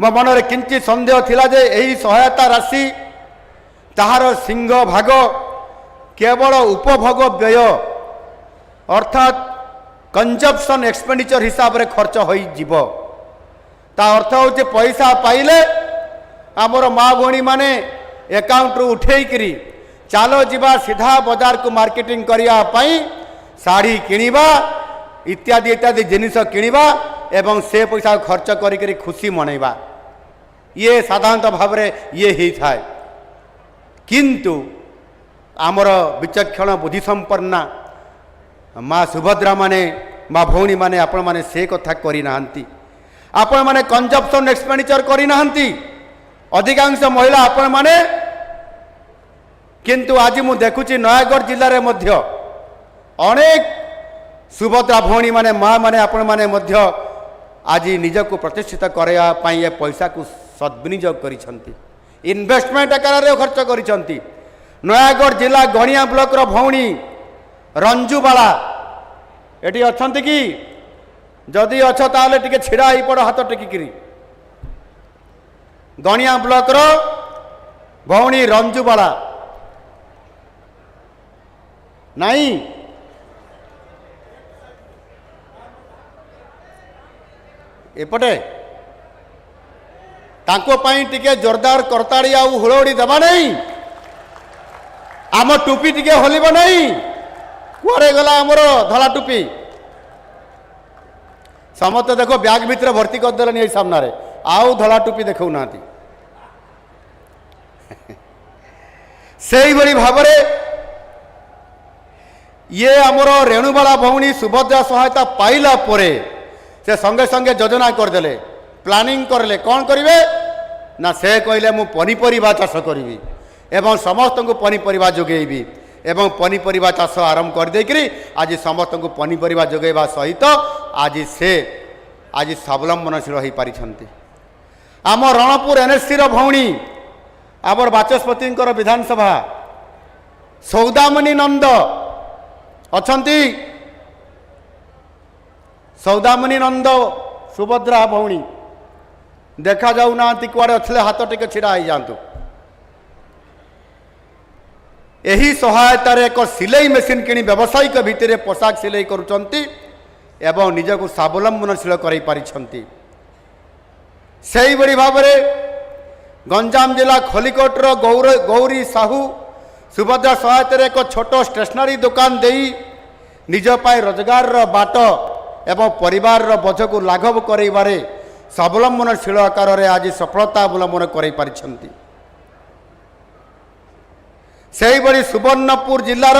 मो मनरे किंचित संदेह थिला जे एही सहायता राशि ताहार सिंह भाग केवल उपभोग व्यय अर्थात कंजप्शन एक्सपेंडिचर हिसाब रे खर्च हो जीव ता अर्थ हो पैसा पाइले आमर माँ भौणी माने एकाउंट रु उठेकरी चालो जीवा सीधा बाजार को मार्केटिंग करिया पाई साड़ी किनिबा इत्यादि इत्यादि जिनिस किनिबा एवं से पैसा खर्च करी खुशी मनैबा ये साधारणतः भाव रे ये ही थाए किंतु आमर विचक्षण बुद्धि संपन्ना माँ सुभद्रा माने माँ भौणी माने आपण माने से कथा करी नाहंती आपण माने कंजप्शन एक्सपेंडिचर करी नाहंती अधिकांश महिला आपण माने किंतु आज मु देखुची नयागढ़ जिले में मध्य अनेक सुभद्रा भौणी माने माँ माने आपण माने मध्य आज निजक प्रतिष्ठित करने पाई पैसा को सद्विनियोग करिसंती इन्वेस्टमेंट आकार खर्च करिसंती नयागढ़ जिला गणिया ब्लॉक रो भौणी रंजुबाला एटी अछंती कि जदि अछ ताले टिके छिड़ा ही पड़ हाथ टेकिकी गणिया ब्लॉक रो भौणी रंजुबाला नहीं एपटे तांको पाई टिके जोरदार करताड़ी आउ हुड़ोड़ी देवा नहीं आम टुपी टिके हलिब नहीं कुआरे गला आमर धला टुपी समस्त देखो ब्याग भितर भर्ती करदेले नहीं सामने आउ धला टुपी देखौ ना से भाव ये आमर रेणुबाला भौणी सुभद्रा सहायता पाइला परे से संगे संगे योजना करदेले प्लानिंग करले कौन करिवे ना से कहले मु पनीपरिबा चाष करी एवं समस्त को पनीपरिबा जोगेबी एवं पनीपरिबा चाष आरंभ कर देकरी आज समस्त को पनीपरिबा जोगेबा सहित आज से आज स्वावलंबनशील हो पारिछंती आम रणपुर एनएससी रो भौणी आमर बाचस्पति विधानसभा सौदामणि नंद अछंती सौदामणि नंद सुभद्रा भौणी देखा जाऊ ना कुआड़े अच्छे हाथ टिके छिड़ा ही जातु यही सहायतार एक सिलाई मेसीन किणी व्यावसायिक भित्तिरे पोशाक सिलाई करुचंती एवं निजक स्वावलंबनशील कर पारिछंती सेही बड़ी भाव में गंजाम जिला खलिकोटर गौरी साहू सुभद्रा सहायतार एक छोट स्टेशनरी दुकान देई निज पाए रोजगार बाट एवं परिवार बोझ को लाघव कराइबारे स्वावलंबनशील आकार में आज सफलता अवलंबन कर पारिछंती सेही बड़ी सुवर्णपुर जिलार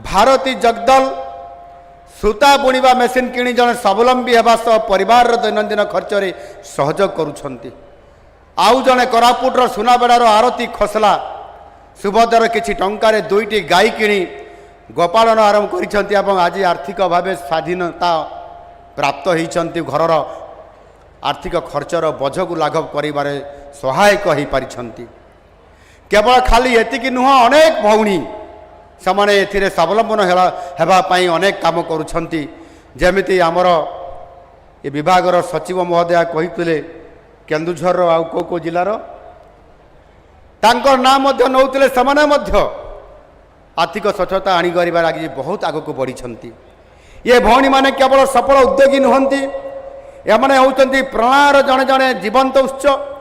भारती जगदल सूता बुणवा मेसीन किणी जन स्वावलंबी होगा सह परिवार दैनंदिन खर्च में सहयोग करुछंती आउ जने कोरापुटर सुनाबेड़ार आरती खसला सुभद्रार किछि टंकार दुईटी गाई किणी गोपालन आरंभ करिसंती एवं आज आर्थिक भाव स्वाधीनता प्राप्त होइसंती घरर आर्थिक खर्चर बोझ को लाघव करिबारे सहायक हो पारिछंती केवल खाली एतिकी नुह अनेक भौणी समाने एथिरे स्वावलंबन हेबा पाई अनेक काम करुछंती जेमिति आमर ए विभागर सचिव महोदय कहितले केन्दुझर आउ को जिलार तांकर नाम मध्य नौतिले समाने मध्य आर्थिक स्वच्छता आनी करिबार आगे बहुत आगक बढ़ी ये भौणी माने केवल सफल उद्योगी नुहंती एमाने होउचंती प्रणार जड़े जड़े जीवंत उत्स